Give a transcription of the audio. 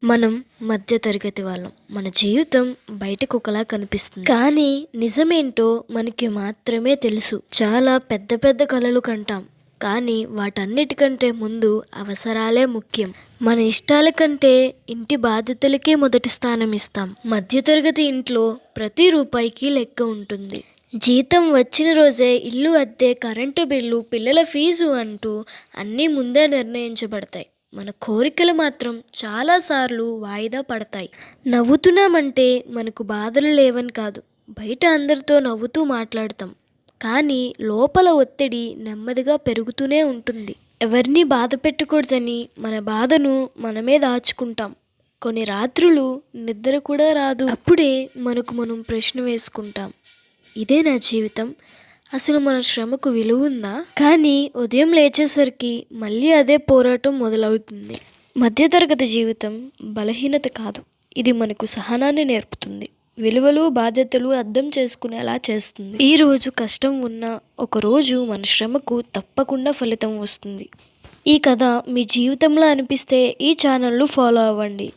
మనం మధ్య తరగతి వాళ్ళం. మన జీవితం బయటకు ఒకలా కనిపిస్తుంది. కానీ నిజమేంటో మనకి మాత్రమే తెలుసు. చాలా పెద్ద పెద్ద కలలు కంటాం. కానీ వాటన్నిటికంటే ముందు అవసరాలే ముఖ్యం. మన ఇష్టాల కంటే ఇంటి బాధ్యతలకే మొదటి స్థానం ఇస్తాం. మధ్యతరగతి ఇంట్లో ప్రతి రూపాయికి లెక్క ఉంటుంది. జీతం వచ్చిన రోజే ఇల్లు అద్దె, కరెంటు బిల్లు, పిల్లల ఫీజు అంటూ అన్నీ ముందే నిర్ణయించబడతాయి. మన కోరికలు మాత్రం చాలాసార్లు వాయిదా పడతాయి. నవ్వుతున్నామంటే మనకు బాధలు లేవని కాదు, బయట అందరితో నవ్వుతూ మాట్లాడతాం. కానీ లోపల ఒత్తిడి నెమ్మదిగా పెరుగుతూనే ఉంటుంది. ఎవరిని బాధ పెట్టకూడదని మన బాధను మనమే దాచుకుంటాం. కొన్ని రాత్రులు నిద్ర కూడా రాదు. అప్పుడే మనకు మనం ప్రశ్న వేసుకుంటాం, ఇదే నా జీవితం? అసలు మన శ్రమకు విలువ ఉందా? కానీ ఉదయం లేచేసరికి మళ్ళీ అదే పోరాటం మొదలవుతుంది. మధ్యతరగతి జీవితం బలహీనత కాదు, ఇది మనకు సహనాన్ని నేర్పుతుంది. విలువలు, బాధ్యతలు అర్థం చేసుకునేలా చేస్తుంది. ఈ రోజు కష్టం ఉన్నా ఒకరోజు మన శ్రమకు తప్పకుండా ఫలితం వస్తుంది. ఈ కథ మీ జీవితంలో అనిపిస్తే ఈ ఛానల్ను ఫాలో అవ్వండి.